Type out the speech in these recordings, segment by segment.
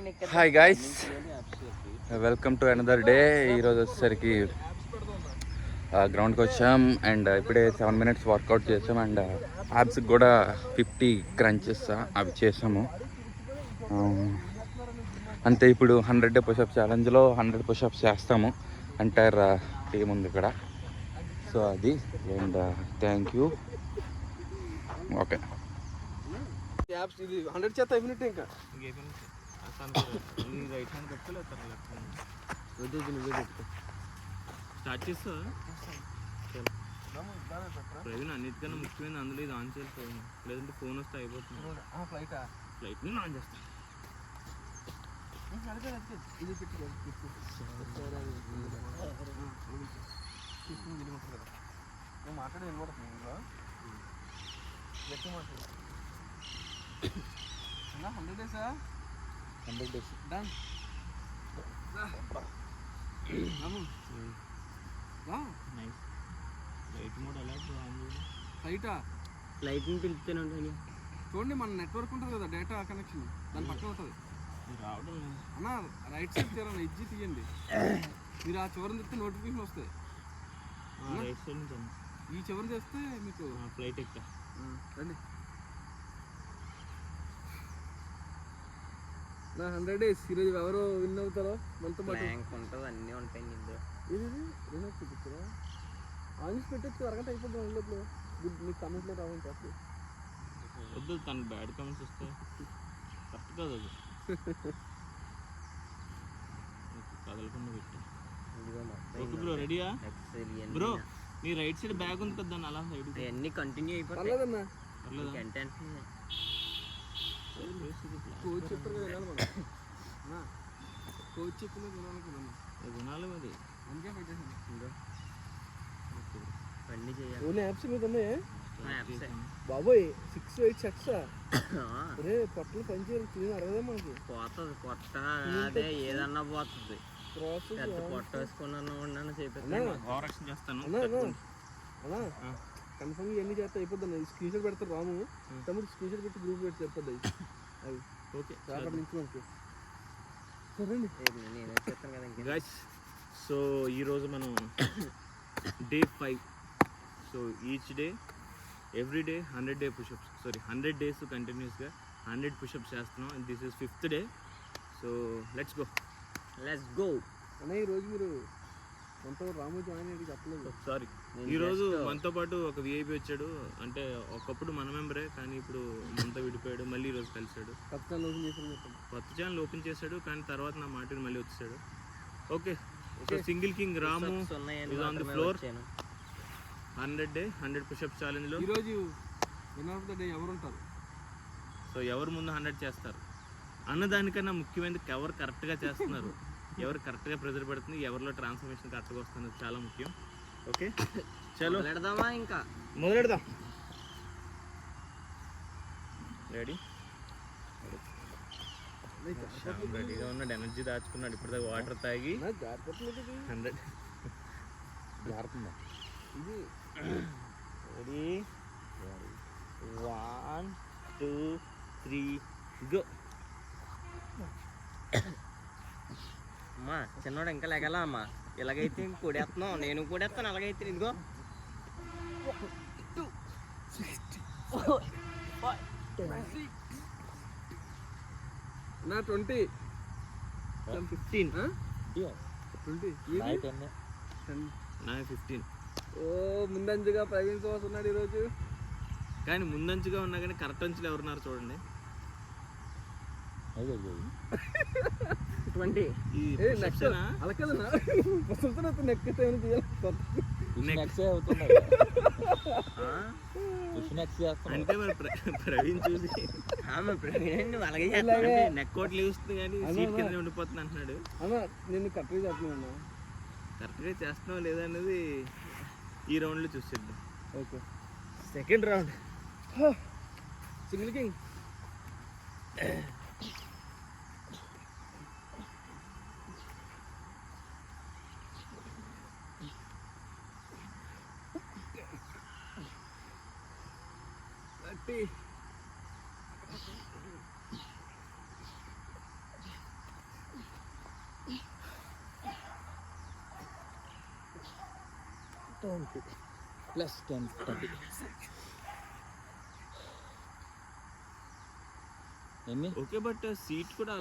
Hi guys, welcome to another day. ఈరోజు వచ్చేసరికి గ్రౌండ్కి వచ్చాం అండ్ ఇప్పుడే 7 minutes వర్కౌట్ చేసాం అండ్ యాప్స్కి కూడా 50 క్రంచెస్ అవి చేసాము. అంతే, ఇప్పుడు 100 day పుషప్స్ ఛాలెంజ్లో 100 పుషప్స్ చేస్తాము. ఎంటైర్ టీం ఉంది ఇక్కడ. సో అది and thank you. Okay, apps ఇది 100 చేత అయిపోయినట్టే. ఇంకా రైట్ హ్యాండ్ పెట్టుకోలేదు స్టార్ట్ చేస్తా. ప్రవీణ్, అన్నిటికన్నా ముఖ్యమైన అందులో ఇది ఆన్ చేయాలి, లేదంటే ఫోన్ వస్తే అయిపోతుంది. ఫ్లైట్ నేను ఆన్ చేస్తాను. ఇది పెట్టి మాట్లాడే వినబడుతుంది. ఇందులో ఎక్కువ మాట్లాడు. 100 days 100 days done. Nice. Flight mode alert on చేయండి. ఫ్లైట్ని పిలుపుతూనే చూడండి, మన నెట్వర్క్ ఉంటుంది కదా, డేటా కనెక్షన్ దాని పక్కన ఉంటుంది. రావడం అన్న రైట్ సైడ్ తీయాలన్న, ఇజ్జి తీయండి. మీరు ఆ చివరిని తెస్తే నోటిఫికేషన్ వస్తాయి. రైట్ సైడ్ నుంచి ఈ చివరి చేస్తే మీకు ఫ్లైట్ ఎక్కుతా. రండి నా 100 days. ఈరోజు ఎవరు విన్ అవుతారో మనతో పాటు ఉంటుంది, అన్నీ ఉంటాయి. ఇది రినోట్ చూపిస్తారా? ఆన్లైన్ పెట్టచ్చు, అరగంట అయిపోతుంది. అందులో గుడ్, మీకు కామెంట్లో రావండి అసలు వద్దు, తను బ్యాడ్ కామెంట్స్ వస్తాయి. కరెక్ట్ కాదు అది. కదలకుండా పెట్టా. ఓకే బ్రో, రెడీయా బ్రో? నీ రైట్ సైడ్ బ్యాగ్ ఉంది కదా, దాన్ని అలా సైడ్ అన్నీ కంటిన్యూ అయిపోతాయి. పర్లేదన్నా, కోచ్ చెప్పారు కదా వినాలి మనం. కోచ్ చెప్పిన వినాలి మరి, అందుకే పెట్టేసాను. అన్నీ చేయాలి. ఓన్లీ యాప్స్ మీద ఉన్నాయి బాబోయ్. 6 8 సెట్స్ అరే పట్లు పనిచేయాలి. క్లీన్ అడగదా మనకి పోతుంది. పొట్ట అదే ఏదన్నా పోతుంది. పొట్ట వేసుకున్నాను చేస్తాను. అలా కన్ఫర్మ్ ఇవన్నీ చేస్తే అయిపోద్ది. స్క్రీన్ షాట్ పెడతారు రాము తమ్ముడు, స్క్రీన్ షాట్ పెట్టి గ్రూప్ పెట్టి చెప్పొద్దు అవి. ఓకే, అక్కడ నుంచి మనకి సరేండి. నేను చెప్తాను కదా గైస్. సో ఈరోజు మనం day 5. So each day every day 100 day push-ups, 100 days కంటిన్యూస్గా 100 పుషప్స్ చేస్తున్నాం. And this is 5th day. So let's go. అన్న ఈరోజు మీరు మనతో రాము జాయిన్ అయ్యి చెప్పలేదు. సారీ, ఈరోజు మనతో పాటు ఒక విఐపి వచ్చాడు. అంటే ఒకప్పుడు మన మెంబరే, కానీ ఇప్పుడు మనతో విడిపోయాడు. మళ్ళీ ఈరోజు కలిసాడు. కొత్త ఛానల్ ఓపెన్ చేశాడు, కానీ తర్వాత నా మాటని మళ్ళీ వచ్చాడు. Okay, so single king Ramu is on the floor. 100 pushups ఛాలెంజ్లో ఈరోజు విన్నర్ ఆఫ్ ద డే ఎవరు ఉంటారు? సో ఎవరు ముందు 100 చేస్తారు అన్నదానికన్నా ముఖ్యమైనది ఎవరు కరెక్ట్గా చేస్తున్నారు, ఎవరు కరెక్ట్గా ప్రెజర్ పెడుతుంది, ఎవరిలో ట్రాన్స్ఫర్మేషన్ కరెక్ట్గా వస్తున్నది చాలా ముఖ్యం. ఓకే, చలో మొదలెడదామా? ఇంకా మొదలెడదాం. రెడీ? రెడీగా ఉన్నాడు, ఎనర్జీ దాచుకున్నాడు. ఇప్పటిదాకా వాటర్ తాగి 100. ఇది రెడీ? 1 2 3 గో. అమ్మా చిన్నోడు ఇంకా లెగలా అమ్మా. ఇలాగైతే కొడేస్తున్నావు, నేను కొడేస్తాను. అలాగైతే ఇదిగో 20 15 15. ఓ ముందంజుగా ప్రవీణ్ సోస్ ఉన్నాడు ఈరోజు. కానీ ముందంచుగా ఉన్నా కానీ కరెక్ట్ అంచులు ఎవరున్నారు చూడండి. 20. అలా కదన్నా, నెక్కితే అంటే మరి ప్రవీణ్ చూసి నెక్కోట్లు లేస్తుంది కానీ సీట్ కింద ఉండిపోతుంది అంటున్నాడు. అన్నా నేను కరెక్ట్గా చెప్తున్నా. కరెక్ట్గా చేస్తున్నావు లేదా అనేది ఈ రౌండ్లో చూసేద్దాం. Okay, second round single king. Plus 10 30 ఎన్ని ఓకే, బట్ సీట్ కూడా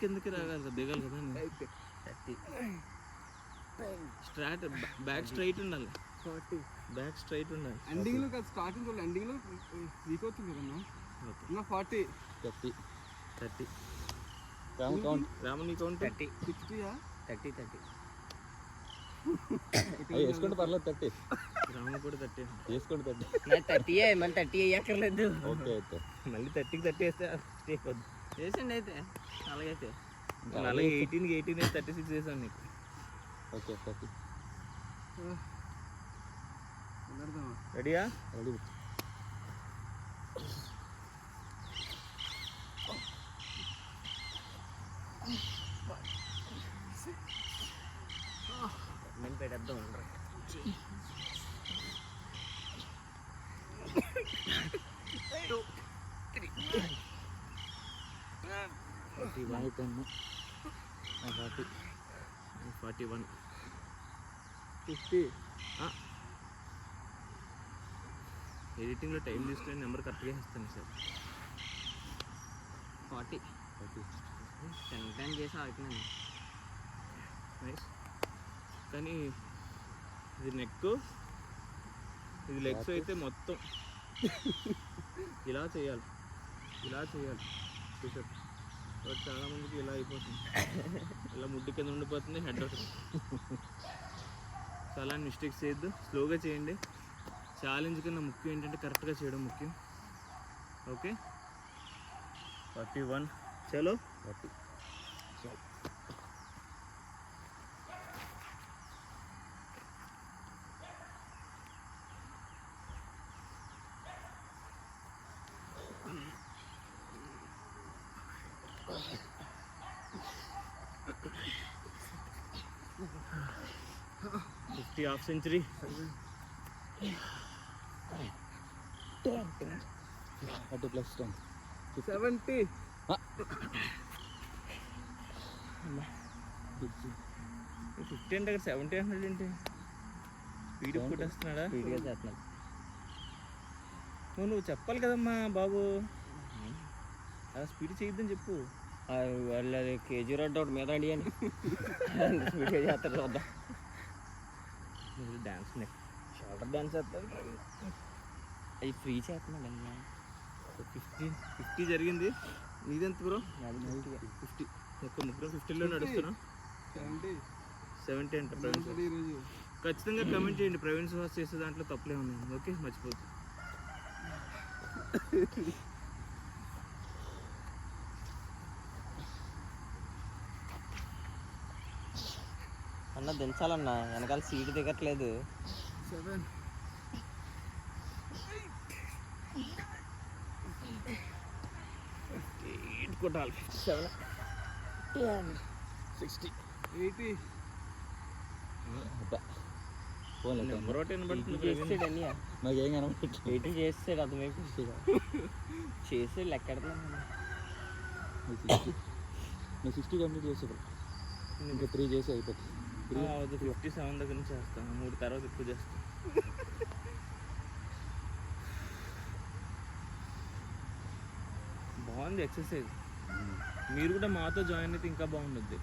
కిందకి రాగాలి కదా, దిగాలి కదా. 30 స్ట్రాట్ బ్యాక్ స్ట్రైట్ ఉండాలి, 40 బ్యాక్ స్ట్రైట్ ఉండాలి. ఎండింగ్లో కాదు, స్టార్టింగ్ చూడాలి. ఎండింగ్లో వీక్ అవుతుంది కదన్నా. ఓకే, ఇంకా 40 30 30. కౌంట్ రాము నీ కౌంట్. 30 60 30 వేసుకోండి పర్లేదు 30 రాము కూడా 30. వేసుకోండి 30 మరి 30 మళ్ళీ 30 అయ్యక్కర్లేదు. ఓకే అయితే మళ్ళీ 30కి 30 వేస్తే స్టేక్ వద్దు. చేసండి అయితే అలాగైతే. అలాగే 18కి 18 36 వేసాను నీకు. ఓకే 30 రెడీయా? రెడీ. నేను పెట్టేద్దాం ఉండరా. అయిపోయింది 41 50 ఎడిటింగ్లో టైం తీసుకుని నెంబర్ కరెక్ట్గా ఇస్తాను సార్. 40 10 చేసి ఆడుతున్నాను. నైస్. కానీ ఇది నెక్, ఇది లెగ్స్ అయితే మొత్తం ఇలా చేయాలి, ఇలా చేయాలి. టీషర్ట్ బట్ చాలామందికి ఇలా అయిపోతుంది, ఇలా ముడ్డు కింద ఉండిపోతుంది, హెడ్ అవుతుంది. సో అలాంటి మిస్టేక్స్ చేయొద్దు, స్లోగా చేయండి. ఛాలెంజ్ కన్నా ముఖ్యం ఏంటంటే కరెక్ట్గా చేయడం ముఖ్యం. ఓకే 41 చలో. 30 50 హాఫ్ సెంచరీ. 30 ప్లస్ 10 70 50 అంటే అక్కడ 70 అంటున్నాడు ఏంటి? స్పీడ్ కొట్టేస్తున్నాడా? స్పీడ్గా చేస్తున్నాను. నువ్వు చెప్పాలి కదమ్మా బాబు, అలా స్పీడ్ చేయొద్దని చెప్పు. వాళ్ళు అది కేజీ రోడ్ ఒకటి మీద అండి అని స్పీడ్గా చేస్తారు చూద్దాం. డ్యాన్స్ షోల్డర్ డ్యాన్స్ చేస్తారు. అవి ఫ్రీ చేస్తున్నాడు అన్న. 50 జరిగింది. నీదెంత బ్రో? 50 ఒక్క ముగ్గురు 50లో నడుస్తున్నాం. 70 అంటే ప్రవీణ్ సార్. ఈరోజు ఖచ్చితంగా కమెంట్ చేయండి, ప్రవీణ్ సుహాస్ చేసే దాంట్లో తప్పులే ఉన్నాయి. ఓకే, మర్చిపోద్దు. అన్న దించాలన్న, వెనకాల సీటు దిగట్లేదు. 7 కొట్టాలి. 57 10 60 80 ఫోన్ నెంబర్ ఒకటి వినబడుతుంది. చేస్తాడు అన్నీ మాకేం కనబడుతుంది. 80 చేస్తాడు, అర్థమైపోయి చేసి లెక్కెడతాను. నువ్వు 60 కంప్లీట్ చేసేప్పుడు ఇంకా 3 చేసి అయిపోతుంది. 57 దగ్గర నుంచి చేస్తాను, 3 తర్వాత ఎక్కువ చేస్తాను. బాగుంది ఎక్సర్సైజ్. మీరు కూడా మాతో జాయిన్ అయితే ఇంకా బాగుంటుంది.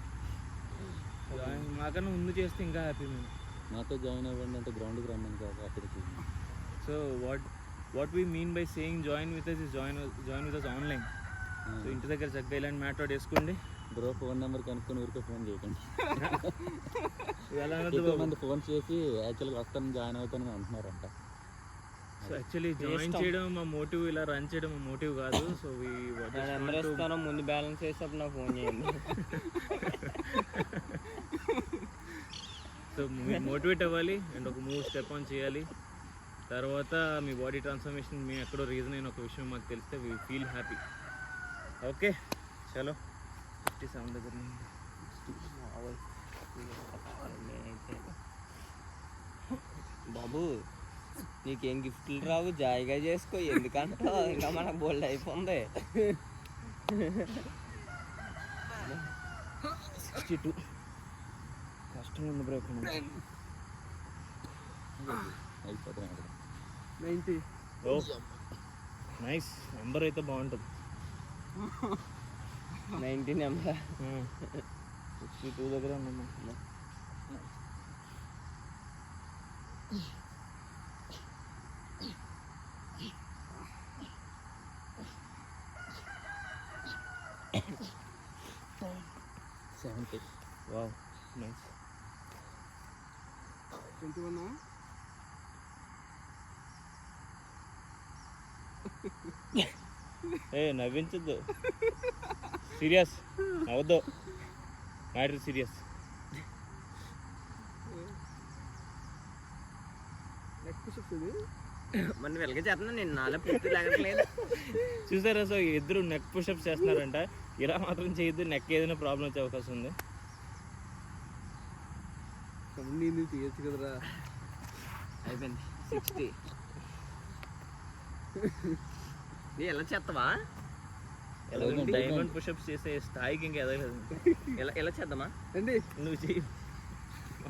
మాకన్నా ముందు చేస్తే ఇంకా హ్యాపీ మేము. మాతో జాయిన్ అవ్వండి అంటే గ్రౌండ్కి రమ్మని కాదు అక్కడికి. So what we mean by saying join with us is join with us online. So ఇంటి దగ్గర చక్కగా ఇలాంటి మ్యాట్ అవుట్ వేసుకోండి. బ్రో ఫోన్ నెంబర్ కనుక్కొని ఊరికే ఫోన్ చేయకండి. ఎలా ఎక్కువ మంది ఫోన్ చేసి యాక్చువల్గా వస్తాను జాయిన్ అవుతానని అంటున్నారంట. సో యాక్చువల్లీ జాయిన్ చేయడం మా మోటివ్, ఇలా రన్ చేయడం మా మోటివ్ కాదు. సో నెంబర్ ఇస్తాను, ముందు బ్యాలెన్స్ వేసేటప్పుడు నాకు ఫోన్ చేయండి. సో మీరు మోటివేట్ అవ్వాలి అండ్ ఒక స్టెప్ ఆన్ చేయాలి. తర్వాత మీ బాడీ ట్రాన్స్ఫర్మేషన్ మీ ఎక్కడో రీజన్ అయిన ఒక విషయం మాకు తెలిస్తే వీ ఫీల్ హ్యాపీ. ఓకే చలో 57 దగ్గర బాబు నీకేం గిఫ్ట్లు రావు, జాయిగా చేసుకో, ఎందుకంటావు? ఇంకా మనకు బోల్డ్ అయిపోయింది. 62 కష్టం ఉంది బ్రో. అయిపోతాయి అక్కడ 90. ఓ నైస్, నెంబర్ అయితే బాగుంటుంది. 90 నెంబర్. 62 దగ్గర ఉన్నాము. Wow nice. 21. ఏ నవ్వించద్దు, సీరియస్ నవ్వద్దు, మ్యాటర్ సీరియస్. నెక్ పుషప్స్ ఇది. మన వెలగ చేస్తున్నా నేను నాలో పూర్తి లాగట్లేదు. చూసారా? సో ఇద్దరు నెక్ పుషప్స్ చేస్తున్నారంట. ఇలా మాత్రం చేయొద్దు, నెక్ ఏదైనా ప్రాబ్లం వచ్చే అవకాశం ఉంది. కమ్యూని తీయచ్చు కదరా. అయిపోయింది 60. నీ ఎలా చేస్తావా? డైమండ్ పుషప్స్ చేసే స్థాయికి ఇంకా ఎదగలేదు. ఎలా చేద్దామా? అండి నువ్వు చెయ్యి,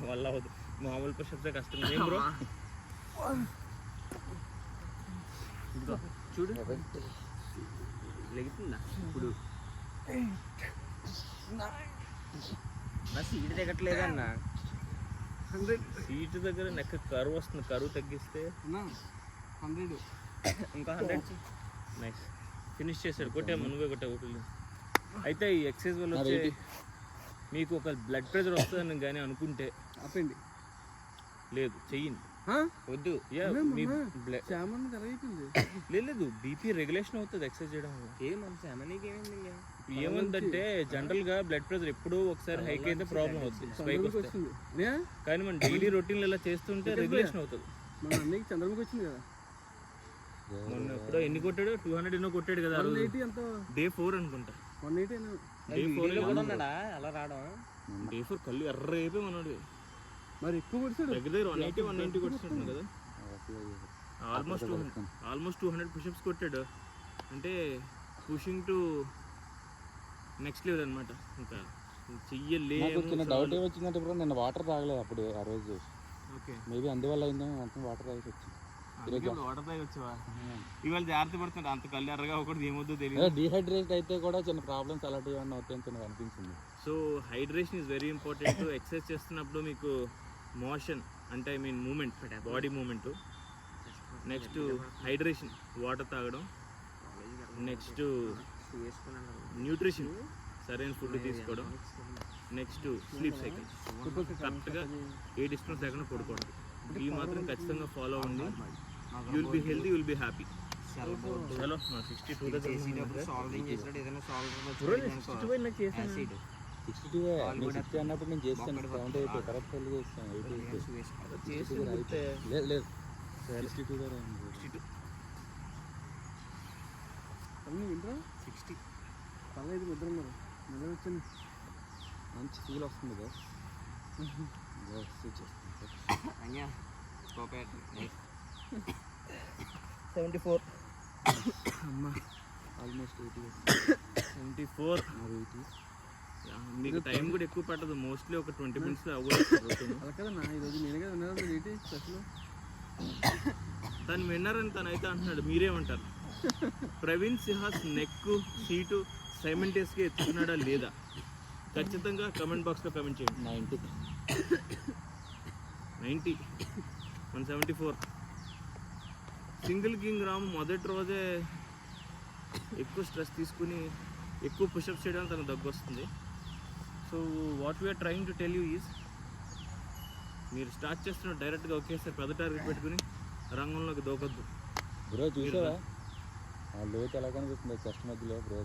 వల్ల అవ్వదు. మామూలు పుషప్సే కష్టం. ఏం బ్రో చూడు లెగుతుందా ఇప్పుడు? నా సీట్ దిగట్లేదన్న. 100. సీటు దగ్గర నెక్ కరువు వస్తుంది. కరువు తగ్గిస్తే 100. ఇంకా 100. నైస్, ఫినిష్ చేశాడు. కొట్టాము, నువ్వే కొట్టావు ఒకటి. అయితే ఈ ఎక్సర్సైజ్ వల్ల వచ్చే మీకు ఒక బ్లడ్ ప్రెషర్ వస్తుందని కానీ అనుకుంటే ఆపండి. లేదు చెయ్యండి, వద్దు. చామన్ కరగైపోయింది. లేదు, బీపీ రెగ్యులేషన్ అవుతుంది ఎక్సర్సైజ్ చేయడం వల్ల. ఏమైంది? ఏముందంటే జనరల్ గా బ్లడ్ ప్రెషర్ ఎప్పుడూ ఒకసారి హైక్ అయితే ప్రాబ్లం అవుతుంది, స్పైక్ వస్తుంది. కానీ మనం డైలీ రొటీన్ ఇలా చేస్తుంటే రెగ్యులేషన్ అవుతుంది. మన అన్నయ్యకి చంద్రముఖి వచ్చింది కదా, మొన్న ఎప్పుడో ఎన్ని కొట్టాడు, 200 ఎన్నో కొట్టాడు కదా. 180 ఎంతో, డే 4 అనుకుంటా. 180 డే 4 కూడా ఉన్నాడా అలా రావడం? డే 4 కళ్ళు ఎర్ర అయిపోయి మనోడు. మరి ఎక్కువ కొడిచాడు. దగ్గర 180 190 కొట్టుకుంటున్నాడు కదా. ఆల్మోస్ట్ 200 పుషప్స్ కొట్టాడు. అంటే పుషింగ్ టు నెక్స్ట్ లెవెల్ అనమాట. ఇంకా చెయ్యలేదు. చిన్న డౌట్ ఏమొచ్చిందంటే బ్రో, నేను వాటర్ తాగలేదు అప్పుడు ఆ రోజు. ఓకే, మేబీ అందువల్ల అయిందో మొత్తం వాటర్ తాగేసి వచ్చింది. వాటర్ తాగి వచ్చావా? ఇవాళ జాగ్రత్త పడుతున్నాడు. అంత కళ్ళు ఎర్రగా ఒకటి ఏమొద్దో తెలియదు. డిహైడ్రేట్ అయితే కూడా చిన్న ప్రాబ్లమ్స్ అలాంటివి ఏమన్నా అవుతాయని నాకు అనిపించింది. So hydration is very important. Exercise చేస్తున్నప్పుడు మీకు మోషన్ అంటే I mean movement, body movement. Next hydration, water తాగడం. నెక్స్ట్ న్యూట్రిషన్, సరైన ఫుడ్ తీసుకోవడం. నెక్స్ట్ స్లీప్ సైకిల్, కరెక్ట్గా ఏ డిస్టెన్స్ లేకుండా పడుకోవడం. ఇవి మాత్రం ఖచ్చితంగా ఫాలో అవ్వండి. You will be healthy, you will be happy. చలో 62 దగ్గర 62 అన్నప్పుడు నేను చేస్తాను. 70 అయిపోయి కరెక్ట్ చేస్తాను. 80 లేదు 62 దగ్గర 62. అన్నీ వింటరా 60. పర్లేదు, నిద్ర ఉన్నారు. నిద్ర వచ్చింది, మంచి ఫీల్ వస్తుంది కదా. అయ్యా 74. అమ్మా ఆల్మోస్ట్ 80. 74. 80. మీకు టైం కూడా ఎక్కువ పట్టదు. మోస్ట్లీ ఒక 20 minutes అవ్వదు. అలా కదన్నా, ఈరోజు నేనే కదా విన్నారు ఏంటి స్పెషల్. తను విన్నారని తను అయితే అంటున్నాడు. మీరేమంటారు? ప్రవీణ్ సిహాస్ నెక్ సీటు సైమెంటేస్గా ఎత్తుకున్నాడా లేదా? ఖచ్చితంగా కమెంట్ బాక్స్లో కమెంట్ చేయండి. 90 174. సింగిల్ కింగ్ రామ్ మొదటి రోజే ఎక్కువ స్ట్రెస్ తీసుకుని ఎక్కువ పుషప్స్ చేయడానికి తనకు దగ్గు వస్తుంది. So what we are trying to tell you is, మీరు స్టార్ట్ చేస్తున్న డైరెక్ట్గా ఒకేసారి పెద్ద టార్గెట్ పెట్టుకుని రంగంలోకి దూకొద్దు. బ్రో చూసావా ఆ లోతు ఎలా కనిపిస్తుంది చెస్ట్ మధ్యలో బ్రో?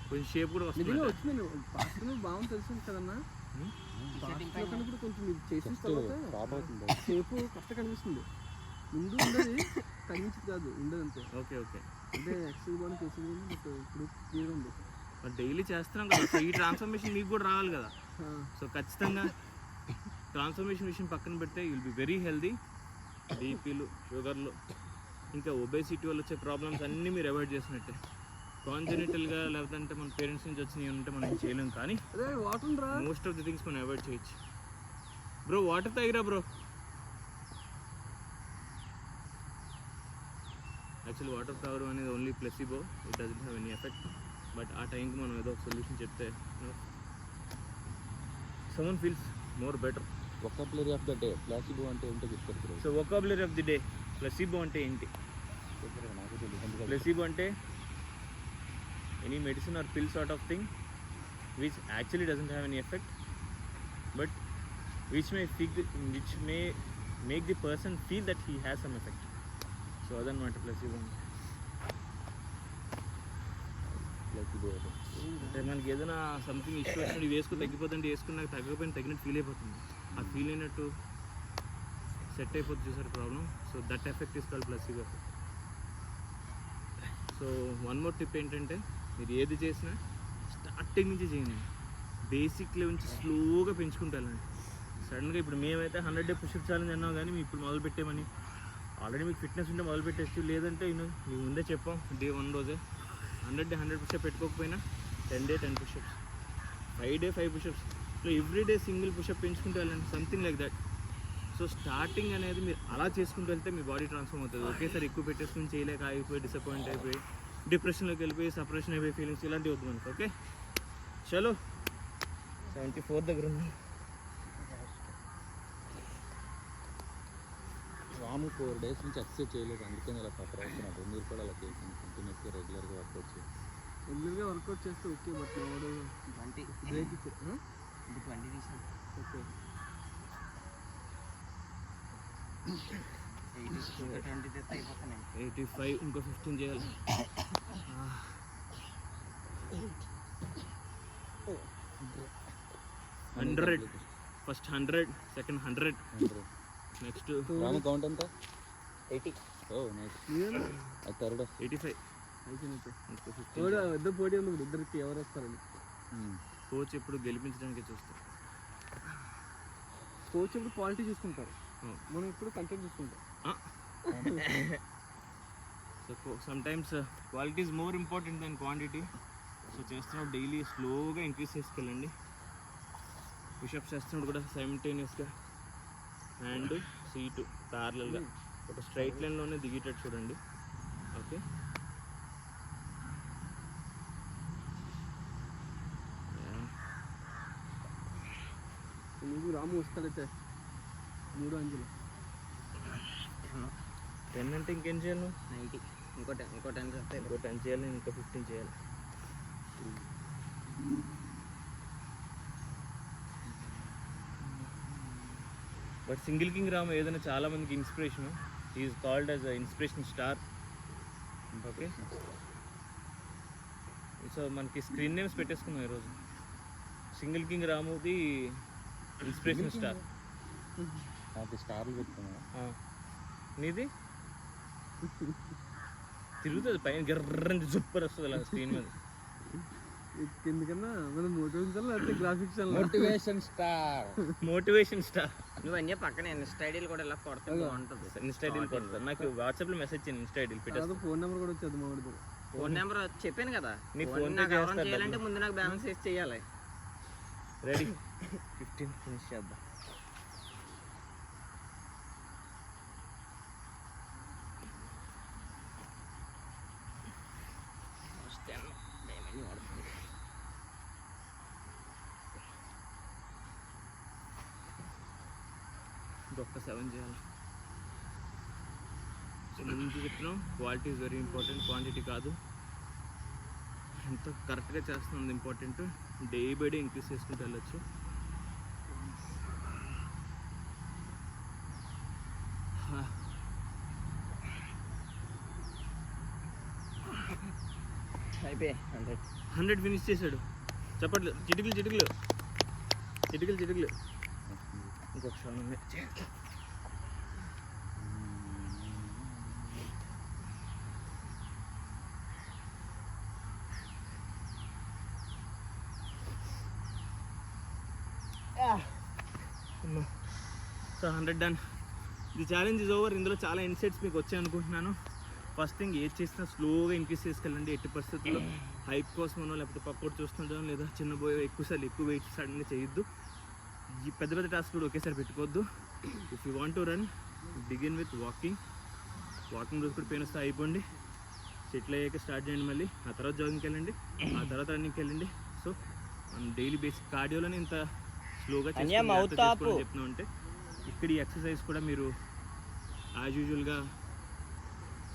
కొంచెం షేప్ కూడా వస్తుంది. నిజంగా వచ్చిందండి. పాస్టర్ బాగుంది తెలిసింది కదన్నా. పాస్టర్ కూడా కొంచెం మీరు చేసిన తర్వాత షేప్ కొత్త కనిపిస్తుంది. ముందు ఉండేది తగ్గించింది కాదు, ఉండేది అంతే. ఓకే ఓకే, అంటే ఎక్సైజ్ బాగా చేసింది, బట్ ఇప్పుడు క్లియర్గా ఉంది. మరి డైలీ చేస్తున్నాం కదా, సో ఈ ట్రాన్స్ఫర్మేషన్ మీకు కూడా రావాలి కదా. సో ఖచ్చితంగా ట్రాన్స్ఫర్మేషన్ విషయం పక్కన పెడితే you will be very healthy. బీపీలు, షుగర్లు, ఇంకా ఒబేసిటీ వల్ల వచ్చే ప్రాబ్లమ్స్ అన్నీ మీరు అవాయిడ్ చేసినట్టే. కాన్జెనిటల్గా లేదంటే మన పేరెంట్స్ నుంచి వచ్చినవి ఉంటే మనం ఏం చేయలేం, కానీ అదే వాటర్ రా, మోస్ట్ ఆఫ్ ది థింగ్స్ మనం అవాయిడ్ చేయొచ్చు. బ్రో వాటర్ తాగిరా బ్రో. యాక్చువల్లీ వాటర్ తాగడం అనేది only placebo, it doesn't have any effect. But ఆ టైంకి మనం ఏదో ఒక సొల్యూషన్ చెప్తే someone feels more better. Vocabulary of the day placebo అంటే ఏంటో చెప్తారు. So vocabulary of the day, placebo అంటే ఏంటి? నాకు తెలియదు. ప్లెసిబో అంటే any medicine or pill sort of thing which actually doesn't have any effect but which may make the person feel that he has some effect. So అదనమాట placebo అంటే మనకి ఏదైనా something issue వచ్చినట్టు ఇవి వేసుకుని తగ్గిపోతుంటే వేసుకున్నాక తగ్గకపోయినా తగ్గినట్టు ఫీల్ అయిపోతుంది. ఆ ఫీల్ అయినట్టు సెట్ అయిపోతుంది చూసారు problem. So that effect is called placebo effect. So one more tip ఏంటంటే మీరు ఏది చేసినా స్టార్టింగ్ నుంచి చేయండి. బేసిక్ లెవెల్ నుంచి స్లోగా పెంచుకుంటారండి. సడన్గా ఇప్పుడు మేమైతే 100 డే పుషప్ ఛాలెంజ్ అన్నాం కానీ మేము ఇప్పుడు మొదలు పెట్టామని ఆల్రెడీ మీకు ఫిట్నెస్ ఉంటే మొదలు పెట్టచ్చు. లేదంటే మేము ముందే చెప్పాం డే 1 రోజే 100 డే 100 పుషప్ పెట్టుకోకపోయినా 10 డే 10 పుషప్స్, 5 డే 5 పుషప్స్, ఇట్లా ఎవ్రీ డే సింగిల్ పుషప్ పెంచుకుంటూ వెళ్ళండి, something like that. So starting అనేది మీరు అలా చేసుకుంటూ వెళ్తే మీ బాడీ ట్రాన్స్ఫార్మ్ అవుతుంది. ఒకేసారి ఎక్కువ పెట్టేసుకుని చేయలేక ఆగిపోయి డిసప్పాయింట్ అయిపోయి డిప్రెషన్లోకి వెళ్ళిపోయి సపరేషన్ అయిపోయి ఫీలింగ్స్ ఇలాంటివి వద్దు మనకి. ఓకే చలో 74 దగ్గర ఉంది. రాము 4 days నుంచి ఎక్సర్సైజ్ చేయలేదు, అందుకని ఇలా సఫర్ అవుతున్నాడు. మీరు కూడా అలా చేయండి, కంటిన్యూస్గా రెగ్యులర్గా వర్కౌట్ చేయండి. రెగ్యులర్గా వర్కౌట్ చేస్తే ఓకే. బట్ వాడు 20 బ్రేక్ ఇచ్చారు. 20 తీసాను. ఓకే 20 తెస్తే అయిపోతున్నాయి. 85 ఇంకో 15 చేయాలి. 100 ఫస్ట్ 100, సెకండ్ 100, నెక్స్ట్ రాము కౌంట్ ఎంత? 80. ఓ నైస్. మీరేనా? అది థర్డ్. 85 అయిపోయినట్టే. ఇంకో 15. ఇద్దరు పోటీ ఉంది, ఇద్దరికి ఎవరు వస్తారని. కోచ్ ఎప్పుడు గెలిపించడానికే చూస్తారు. కోచ్ ఇప్పుడు క్వాలిటీ చూసుకుంటారు, Hmm. మనం ఇప్పుడు కంటెంట్ చూసుకుంటాం. So sometimes quality is more important than quantity. So చేస్తున్నప్పుడు డైలీ స్లోగా ఇంక్రీజ్ చేసుకెళ్ళండి. పుషప్స్ చేస్తున్నప్పుడు కూడా సైమిల్టేనియస్గా హ్యాండ్ సీటు ప్యారలల్గా ఒక స్ట్రైట్ లైన్లోనే దిగేటట్టు చూడండి. ఓకే నువ్వు రాము వస్తాడైతే 3 అంజులు 10 అంటే ఇంకేం చేయాలి నువ్వు? 90. ఇంకో 10 చేస్తే ఇంకో 10 చేయాలి, ఇంకో 15 చేయాలి. బట్ సింగిల్ కింగ్ రాము ఏదైనా చాలా మందికి inspiration. Is called as a inspiration star. Okay so మనకి స్క్రీన్ నేమ్స్ పెట్టేసుకున్నాం ఈరోజు. సింగిల్ కింగ్ రాముది ఇన్స్పిరేషన్ స్టార్. నాకు స్టార్లు పెట్టుకున్నా. నీది తిరుగుతుంది పైన గర్రంది సూపర్ వస్తుంది అలా స్క్రీన్ మీద. ఎందుకన్నా మనం మోటివేషన్ లేకపోతే graphics motivation star. Motivation star. నువ్వు అన్నీ పక్కన ఇన్స్టా ఐడీలు కూడా ఇలా కొడితే బాగుంటుంది. ఇన్స్టా ఐడీలు కొడతాను. నాకు వాట్సాప్లో మెసేజ్ చేయండి, ఇన్స్టా ఐడీలు పెట్టేస్తాను. ఫోన్ నెంబర్ కూడా వచ్చేది మా వాడితో. ఫోన్ నెంబర్ చెప్పాను కదా. నీ ఫోన్ ఫోన్ నాకు ఎవరైనా చేయాలంటే ముందు నాకు బ్యాలెన్స్ వేసి చేయాలి. రెడీ 15 ఫినిష్ చేద్దాం. ఇంకొక 7 చేయాలి. సో ముందు చెప్తున్నాం quality is very important, quantity కాదు. ఎంత కరెక్ట్గా చేస్తున్నది important. Day by day increase చేసుకుంటూ వెళ్ళచ్చు. అయిపోయి 100 ఫినిష్ చేశాడు. చెప్పట్లు చిటికలు చిటికలు చిటికలు చిటికలు. ఇంకొక క్షణం ఉంది. So 100 done. The challenge is over. ఇందులో చాలా ఇన్సైట్స్ మీకు వచ్చాయి అనుకుంటున్నాను. ఫస్ట్ థింగ్ ఏది చేసినా స్లోగా ఇంక్రీజ్ చేసుకెళ్ళండి. ఎట్టి పరిస్థితుల్లో హైప్ కోసమనో లేకపోతే పక్కోటి చూస్తుంటాం లేదా చిన్న పోయో ఎక్కువసార్లు ఎక్కువ వెయిట్ సడన్గా చేయొద్దు. ఈ పెద్ద పెద్ద టాస్క్ కూడా ఒకేసారి పెట్టుకోవద్దు. If you want to run begin with walking. Walking రోజు కూడా పెయిన్ వస్తే అయిపోండి. సెటిల్ అయ్యాక స్టార్ట్ చేయండి మళ్ళీ. ఆ తర్వాత జాగింగ్కి వెళ్ళండి, ఆ తర్వాత రన్నింగ్కి వెళ్ళండి. సో మనం డైలీ బేసిక్ కార్డియోలోనే ఇంత స్లోగా చెప్తున్నాం అంటే ఇక్కడ ఈ ఎక్సర్సైజ్ కూడా మీరు యాజ్ యూజువల్గా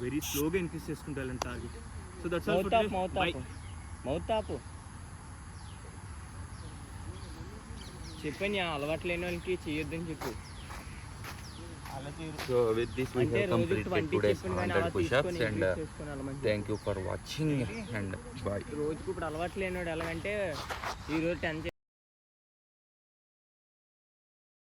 వెరీ స్లోగా ఇంక్రీజ్ చేసుకుంటూ వెళ్ళండి target. So that's all for today. By. Mouth ఆపు. చెప్పండి అలవాటు లేని వాళ్ళకి చేయొద్దని చెప్పు. So with this we have completed today's 100 push-ups and thank you for watching and bye. రోజుకు ఇప్పుడు అలవాటు లేనివాడు ఎలాగంటే ఈరోజు 10